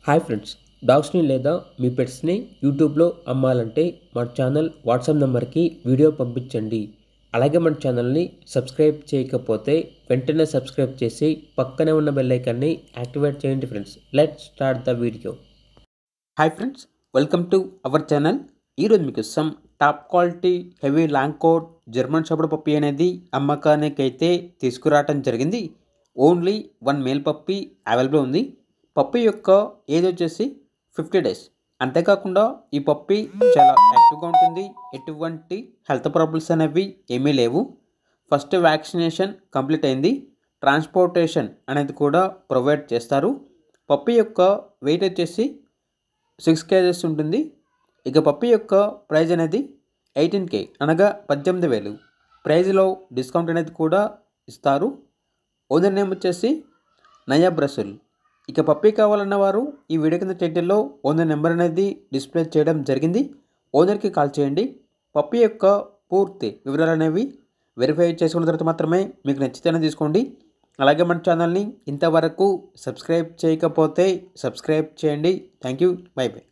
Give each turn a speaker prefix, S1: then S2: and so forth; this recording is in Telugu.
S1: హాయ్ ఫ్రెండ్స్, డాగ్స్ని లేదా మీ పెట్స్ని యూట్యూబ్లో అమ్మాలంటే మన ఛానల్ వాట్సాప్ నెంబర్కి వీడియో పంపించండి. అలాగే మన ఛానల్ని సబ్స్క్రైబ్ చేయకపోతే వెంటనే సబ్స్క్రైబ్ చేసి పక్కనే ఉన్న బెల్ ఐకాన్ని యాక్టివేట్ చేయండి friends. Let's start the video. Hi friends, welcome to our channel. ఈరోజు మీకు some top quality heavy long coat German shepherd puppy అనేది అమ్మకానికి అయితే తీసుకురావటం జరిగింది. ఓన్లీ 1 మేల్ పప్పీ అవైలబుల్ ఉంది. పప్పీ యొక్క ఏజ్ వచ్చేసి 50 డేస్. అంతేకాకుండా ఈ పప్పీ చాలా యాక్టివ్గా ఉంటుంది. ఎటువంటి హెల్త్ ప్రాబ్లమ్స్ అనేవి ఏమీ లేవు. ఫస్ట్ వ్యాక్సినేషన్ కంప్లీట్ అయింది. ట్రాన్స్పోర్టేషన్ అనేది కూడా ప్రొవైడ్ చేస్తారు. పప్పీ యొక్క వెయిట్ వచ్చేసి 6 kgs ఉంటుంది. ఇక పప్పీ యొక్క ప్రైజ్ అనేది 18K అనగా 18,000. ప్రైజ్లో డిస్కౌంట్ అనేది కూడా ఇస్తారు. ఓనర్ నేమ్ వచ్చేసి నయాబ్ రసూల్. ఇక పప్పీ కావాలన్న వారు ఈ వీడియో కింద టైటిల్లో ఓనర్ నెంబర్ అనేది డిస్ప్లే చేయడం జరిగింది. ఓనర్కి కాల్ చేయండి. పప్పీ యొక్క పూర్తి వివరాలు అనేవి వెరిఫై చేసుకున్న తర్వాత మాత్రమే మీకు నచ్చితేనే తీసుకోండి. అలాగే మన ఛానల్ని ఇంతవరకు సబ్స్క్రైబ్ చేయకపోతే సబ్స్క్రైబ్ చేయండి. Thank you. By by.